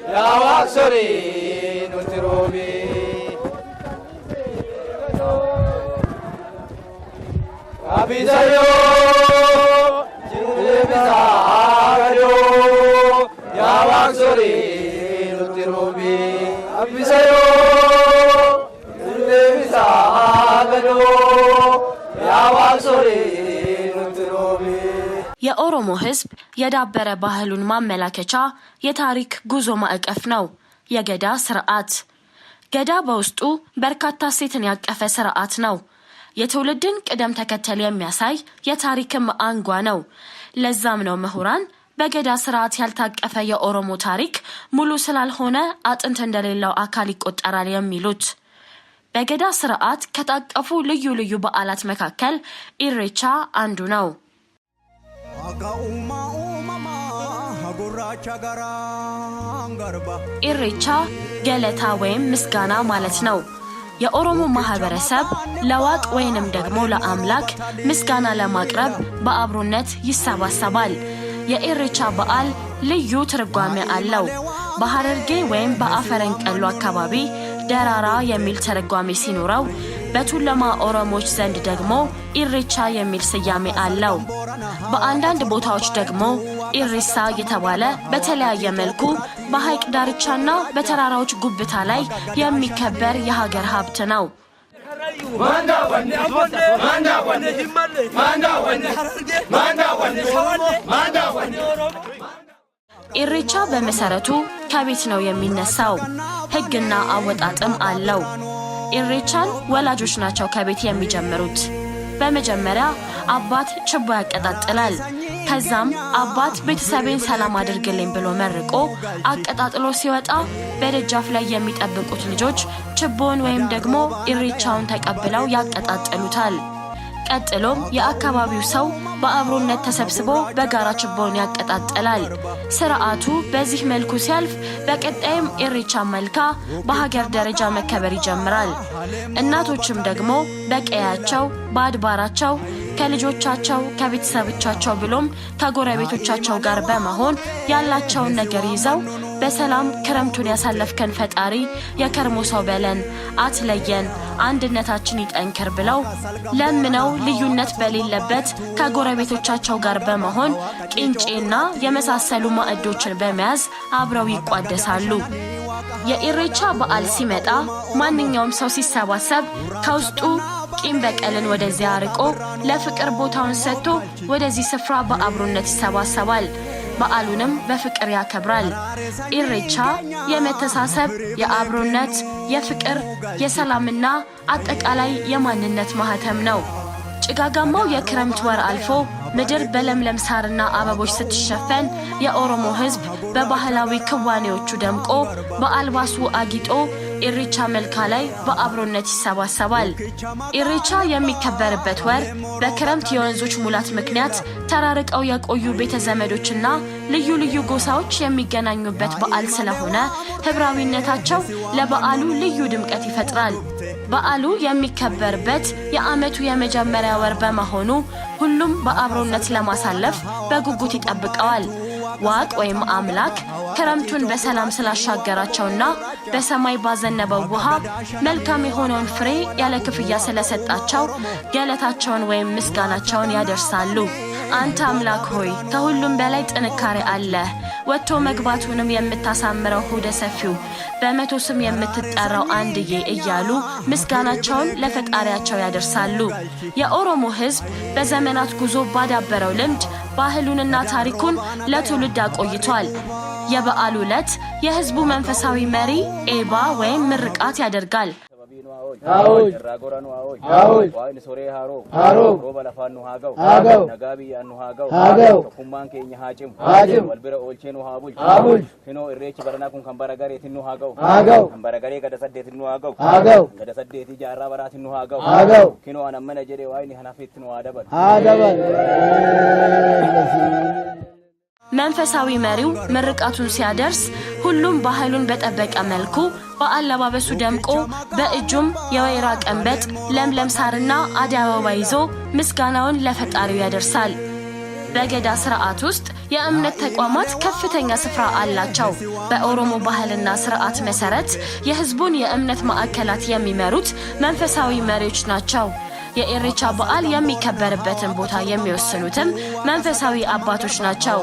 يا واكسري نتروبي أبيزايو جيبزايو يا واكسري نتروبي أبيزايو جيبزايو يا واكسري نتروبي የኦሮሞ ህዝብ የዳበረ ባህሉን ማመላከቻ የታሪክ ጉዞ ማዕቀፍ ነው የገዳ ስርዓት። ገዳ በውስጡ በርካታ ሴትን ያቀፈ ስርዓት ነው። የትውልድን ቅደም ተከተል የሚያሳይ የታሪክም አንጓ ነው። ለዛም ነው ምሁራን በገዳ ስርዓት ያልታቀፈ የኦሮሞ ታሪክ ሙሉ ስላልሆነ አጥንት እንደሌለው አካል ይቆጠራል የሚሉት። በገዳ ስርዓት ከታቀፉ ልዩ ልዩ በዓላት መካከል ኢሬቻ አንዱ ነው። ኢሬቻ ገለታ ወይም ምስጋና ማለት ነው። የኦሮሞ ማህበረሰብ ለዋቅ ወይንም ደግሞ ለአምላክ ምስጋና ለማቅረብ በአብሮነት ይሰባሰባል። የኢሬቻ በዓል ልዩ ትርጓሜ አለው። በሐረርጌ ወይም በአፈረንቀሎ አካባቢ ደራራ የሚል ትርጓሜ ሲኖረው በቱለማ ኦሮሞዎች ዘንድ ደግሞ ኢሬቻ የሚል ስያሜ አለው። በአንዳንድ ቦታዎች ደግሞ ኢሬሳ የተባለ በተለያየ መልኩ በሐይቅ ዳርቻና በተራራዎች ጉብታ ላይ የሚከበር የሀገር ሀብት ነው። ኢሬቻ በመሰረቱ ከቤት ነው የሚነሳው። ህግና አወጣጥም አለው። ኢሬቻን ወላጆች ናቸው ከቤት የሚጀምሩት። በመጀመሪያ አባት ችቦ ያቀጣጥላል። ከዛም አባት ቤተሰቤን ሰላም አድርግልኝ ብሎ መርቆ አቀጣጥሎ ሲወጣ በደጃፍ ላይ የሚጠብቁት ልጆች ችቦን ወይም ደግሞ ኢሬቻውን ተቀብለው ያቀጣጥሉታል። ቀጥሎም የአካባቢው ሰው በአብሮነት ተሰብስቦ በጋራ ችቦን ያቀጣጥላል። ስርዓቱ በዚህ መልኩ ሲያልፍ በቀጣይም ኢሬቻ መልካ በሀገር ደረጃ መከበር ይጀምራል። እናቶችም ደግሞ በቀያቸው በአድባራቸው ከልጆቻቸው ከቤተሰቦቻቸው ብሎም ከጎረቤቶቻቸው ጋር በመሆን ያላቸውን ነገር ይዘው በሰላም ክረምቱን ያሳለፍከን ፈጣሪ የከርሞ ሰው በለን አትለየን አንድነታችን ይጠንክር ብለው ለምነው ልዩነት በሌለበት ከጎረቤቶቻቸው ጋር በመሆን ቂንጬና የመሳሰሉ ማዕዶችን በመያዝ አብረው ይቋደሳሉ። የኢሬቻ በዓል ሲመጣ ማንኛውም ሰው ሲሰባሰብ ከውስጡ ቂም በቀልን ወደዚያ አርቆ ለፍቅር ቦታውን ሰጥቶ ወደዚህ ስፍራ በአብሮነት ይሰባሰባል። በዓሉንም በፍቅር ያከብራል። ኢሬቻ የመተሳሰብ፣ የአብሮነት፣ የፍቅር፣ የሰላምና አጠቃላይ የማንነት ማህተም ነው። ጭጋጋማው የክረምት ወር አልፎ ምድር በለምለም ሳርና አበቦች ስትሸፈን የኦሮሞ ህዝብ በባህላዊ ክዋኔዎቹ ደምቆ በአልባሱ አጊጦ ኢሬቻ መልካ ላይ በአብሮነት ይሰባሰባል። ኢሬቻ የሚከበርበት ወር በክረምት የወንዞች ሙላት ምክንያት ተራርቀው የቆዩ ቤተ ዘመዶችና ልዩ ልዩ ጎሳዎች የሚገናኙበት በዓል ስለሆነ ህብራዊነታቸው ለበዓሉ ልዩ ድምቀት ይፈጥራል። በዓሉ የሚከበርበት የዓመቱ የመጀመሪያ ወር በመሆኑ ሁሉም በአብሮነት ለማሳለፍ በጉጉት ይጠብቀዋል። ዋቅ ወይም አምላክ ክረምቱን በሰላም ስላሻገራቸውና በሰማይ ባዘነበው ውሃ መልካም የሆነውን ፍሬ ያለ ክፍያ ስለሰጣቸው ገለታቸውን ወይም ምስጋናቸውን ያደርሳሉ። አንተ አምላክ ሆይ ከሁሉም በላይ ጥንካሬ አለ። ወጥቶ መግባቱንም የምታሳምረው ሆደ ሰፊው በመቶ ስም የምትጠራው አንድዬ እያሉ ምስጋናቸውን ለፈጣሪያቸው ያደርሳሉ። የኦሮሞ ህዝብ በዘመናት ጉዞ ባዳበረው ልምድ ባህሉንና ታሪኩን ለትውልድ አቆይቷል። የበዓሉ ዕለት የህዝቡ መንፈሳዊ መሪ ኤባ ወይም ምርቃት ያደርጋል። Aoj, Ragoranu Aoj, Aoj, Wain Sore Haro, Haro, Roba Lafanu Hagau, Hagau, Nagabi Anu Hagau, Hagau, Kuman Kenya Hajim, Hajim, Walbera Olchenu Habuj, Habuj, Hino Irech Baranakun Kambaragari Tinu Hagau, Hagau, Kambaragari Gadasade Tinu Hagau, Hagau, Gadasade Tijara Baratinu Hagau, Hagau, Hino and a manager Wain Hanafit no Adabat, Adabat. መንፈሳዊ መሪው ምርቃቱን ሲያደርስ ሁሉም ባህሉን በጠበቀ መልኩ በአለባበሱ ደምቆ በእጁም የወይራ ቀንበጥ ለምለም ሳርና አደይ አበባ ይዞ ምስጋናውን ለፈጣሪው ያደርሳል። በገዳ ስርዓት ውስጥ የእምነት ተቋማት ከፍተኛ ስፍራ አላቸው። በኦሮሞ ባህልና ስርዓት መሰረት የህዝቡን የእምነት ማዕከላት የሚመሩት መንፈሳዊ መሪዎች ናቸው። የኢሬቻ በዓል የሚከበርበትን ቦታ የሚወስኑትም መንፈሳዊ አባቶች ናቸው።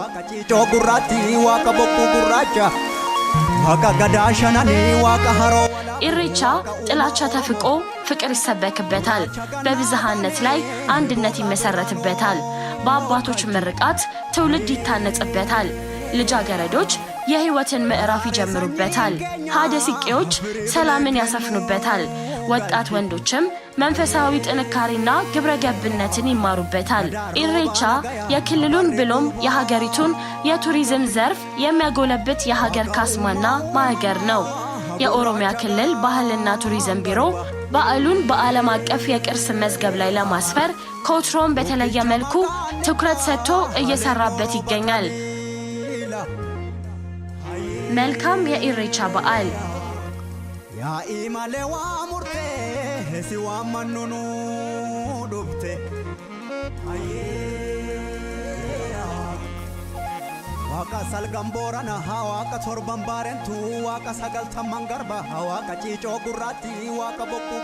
ኢሬቻ ጥላቻ ተፍቆ ፍቅር ይሰበክበታል። በብዝሃነት ላይ አንድነት ይመሰረትበታል። በአባቶች ምርቃት ትውልድ ይታነጽበታል። ልጃገረዶች የህይወትን ምዕራፍ ይጀምሩበታል። ሀደ ሲቄዎች ሰላምን ያሰፍኑበታል። ወጣት ወንዶችም መንፈሳዊ ጥንካሬና ግብረ ገብነትን ይማሩበታል። ኢሬቻ የክልሉን ብሎም የሀገሪቱን የቱሪዝም ዘርፍ የሚያጎለብት የሀገር ካስማና ማዕገር ነው። የኦሮሚያ ክልል ባህልና ቱሪዝም ቢሮ በዓሉን በዓለም አቀፍ የቅርስ መዝገብ ላይ ለማስፈር ከወትሮም በተለየ መልኩ ትኩረት ሰጥቶ እየሰራበት ይገኛል። መልካም የኢሬቻ በዓል። ያ ኢማሌዋ ሙርቴ ሲዋ ማንኑ ዱብቴ Waka salgamborana waka torban barentu waka sagal tamangarba waka chicho gurati waka bokku